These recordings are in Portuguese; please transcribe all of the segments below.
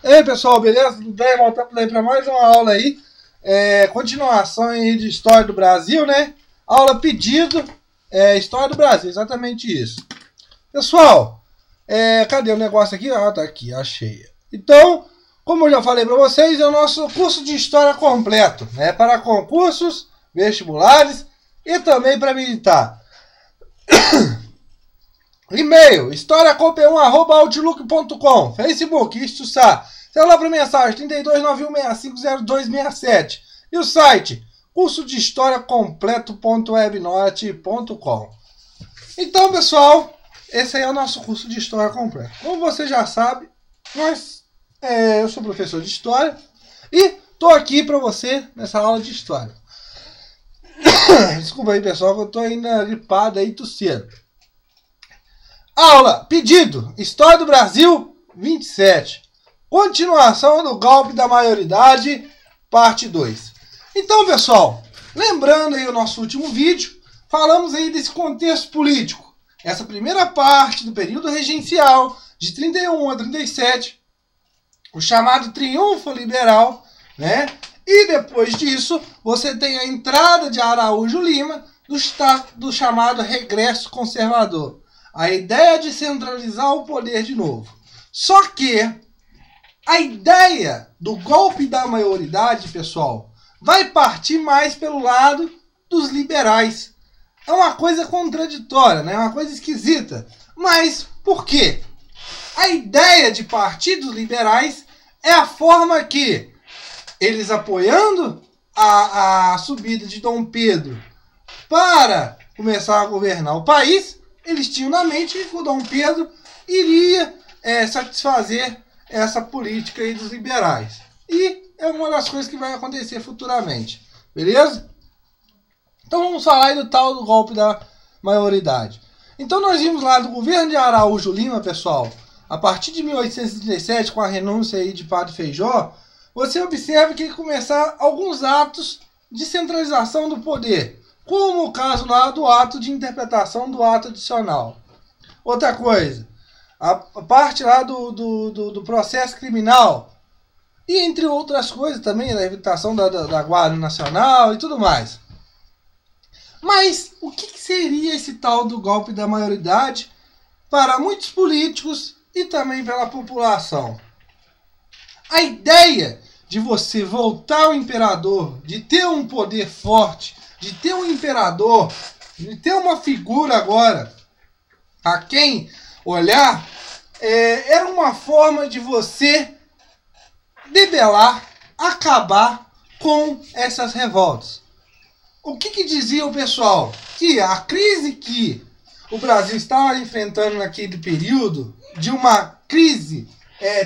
E aí, pessoal, beleza? Tudo bem? Voltamos aí para mais uma aula aí. Continuação aí de História do Brasil, né? Aula pedido, História do Brasil, exatamente isso. Pessoal, cadê o negócio aqui? Ah, tá aqui, achei. Então, como eu já falei para vocês, é o nosso curso de História completo, né? Para concursos, vestibulares e também para militar. E-mail, historiacop1@outlook.com. Facebook, Istussá. Celular para mensagem, 3291650267. E o site, curso de história completo.webnorte.com. Então, pessoal, esse aí é o nosso curso de história completo. Como você já sabe, eu sou professor de história e estou aqui para você nessa aula de história. Desculpa aí, pessoal, que eu estou ainda gripado aí, tossindo. Aula, pedido, História do Brasil 27. Continuação do golpe da maioridade, parte 2. Então, pessoal, lembrando aí o nosso último vídeo, falamos aí desse contexto político. Essa primeira parte do período regencial, de 31 a 37, o chamado Triunfo Liberal, né? E depois disso, você tem a entrada de Araújo Lima do chamado Regresso Conservador. A ideia de centralizar o poder de novo. Só que a ideia do golpe da maioridade, pessoal, vai partir mais pelo lado dos liberais. É uma coisa contraditória, né? É uma coisa esquisita. Mas por quê? A ideia de partir dos liberais é a forma que eles, apoiando a subida de Dom Pedro para começar a governar o país, eles tinham na mente que o Dom Pedro iria satisfazer essa política aí dos liberais. E é uma das coisas que vai acontecer futuramente. Beleza? Então vamos falar aí do tal do golpe da maioridade. Então nós vimos lá do governo de Araújo Lima, pessoal, a partir de 1837, com a renúncia aí de Padre Feijó, você observa que começaram alguns atos de centralização do poder, como o caso lá do ato de interpretação do ato adicional. Outra coisa, a parte lá do processo criminal, e entre outras coisas também, a evitação da Guarda Nacional e tudo mais. Mas o que seria esse tal do golpe da maioridade para muitos políticos e também pela população? A ideia de você voltar ao imperador, de ter um poder forte, de ter um imperador, de ter uma figura agora a quem olhar, era uma forma de você debelar, acabar com essas revoltas. O que dizia o pessoal? Que a crise que o Brasil estava enfrentando naquele período, de uma crise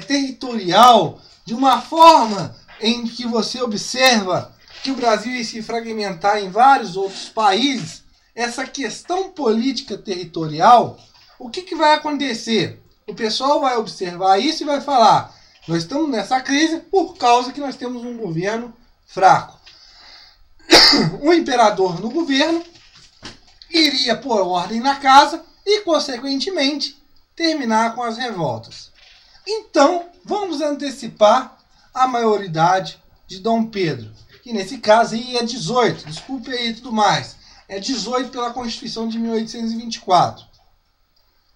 territorial, de uma forma em que você observa que o Brasil ia se fragmentar em vários outros países, essa questão política territorial, o que vai acontecer? O pessoal vai observar isso e vai falar: nós estamos nessa crise por causa que nós temos um governo fraco. O imperador no governo iria pôr ordem na casa e, consequentemente, terminar com as revoltas. Então, vamos antecipar a maioridade de Dom Pedro, que nesse caso aí é 18, desculpe aí e tudo mais, é 18 pela Constituição de 1824.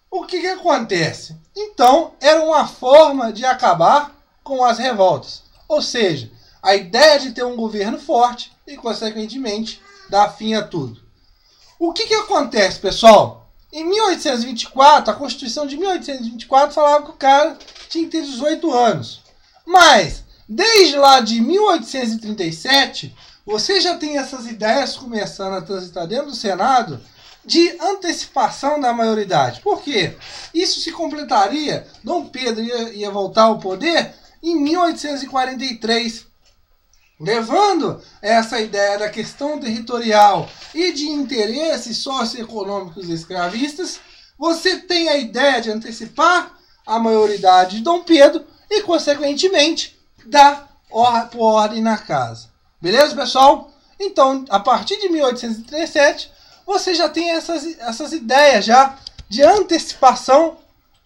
O que acontece? Então, era uma forma de acabar com as revoltas, ou seja, a ideia de ter um governo forte e, consequentemente, dar fim a tudo. O que acontece, pessoal? Em 1824, a Constituição de 1824 falava que o cara tinha que ter 18 anos. Mas, desde lá de 1837, você já tem essas ideias começando a transitar dentro do Senado de antecipação da maioridade. Por quê? Isso se completaria, Dom Pedro ia voltar ao poder em 1843, levando essa ideia da questão territorial e de interesses socioeconômicos escravistas. Você tem a ideia de antecipar a maioridade de Dom Pedro e, consequentemente, dar ordem na casa. Beleza, pessoal? Então, a partir de 1837, você já tem essas ideias já de antecipação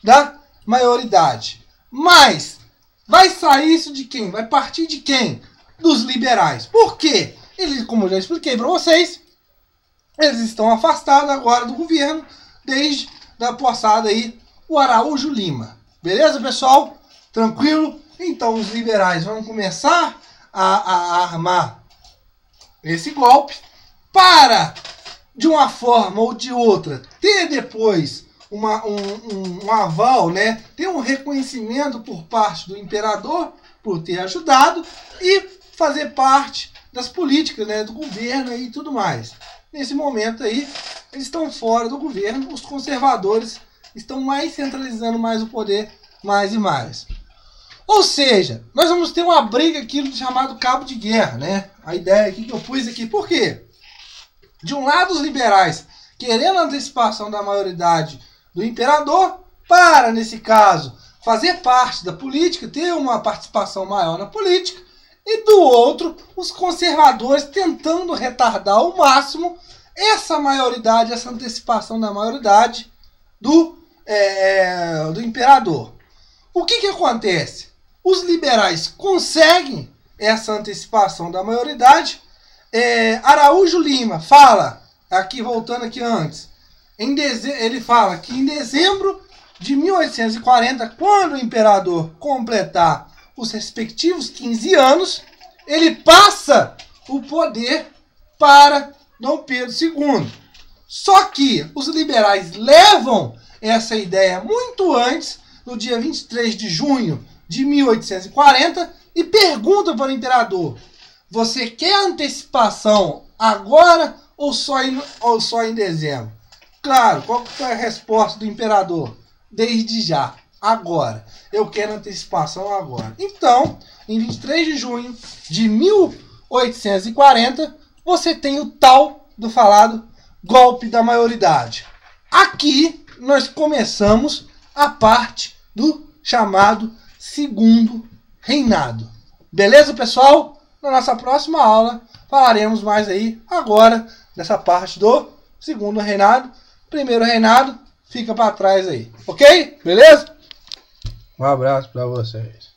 da maioridade. Mas Vai sair isso de quem? Vai partir de quem? Dos liberais. Por quê? Eles, como eu já expliquei para vocês, eles estão afastados agora do governo desde a possada aí o Araújo Lima. Beleza, pessoal? Tranquilo? Então os liberais vão começar a armar esse golpe para, de uma forma ou de outra, ter depois um aval, né? Ter um reconhecimento por parte do imperador por ter ajudado e fazer parte das políticas, né, do governo e tudo mais. Nesse momento aí, eles estão fora do governo, os conservadores estão mais centralizando mais o poder, mais e mais. Ou seja, nós vamos ter uma briga aqui chamado cabo de guerra, né? A ideia aqui que eu pus aqui, por quê? De um lado, os liberais querendo a antecipação da maioridade do imperador para, nesse caso, fazer parte da política, ter uma participação maior na política, e do outro, os conservadores tentando retardar ao máximo essa maioridade, essa antecipação da maioridade do imperador. O que acontece? Os liberais conseguem essa antecipação da maioridade. Araújo Lima fala, aqui voltando aqui antes, ele fala que em dezembro de 1840, quando o imperador completar os respectivos 15 anos, ele passa o poder para Dom Pedro II. Só que os liberais levam essa ideia muito antes, no dia 23 de junho de 1840, e perguntam para o imperador: você quer antecipação agora ou só em dezembro? Claro, qual foi a resposta do imperador? Desde já, agora. Eu quero antecipação agora. Então, em 23 de junho de 1840, você tem o tal do falado golpe da maioridade. Aqui nós começamos a parte do chamado segundo reinado. Beleza, pessoal? Na nossa próxima aula falaremos mais aí agora dessa parte do segundo reinado. Primeiro reinado fica para trás aí, ok? Beleza? Um abraço para vocês.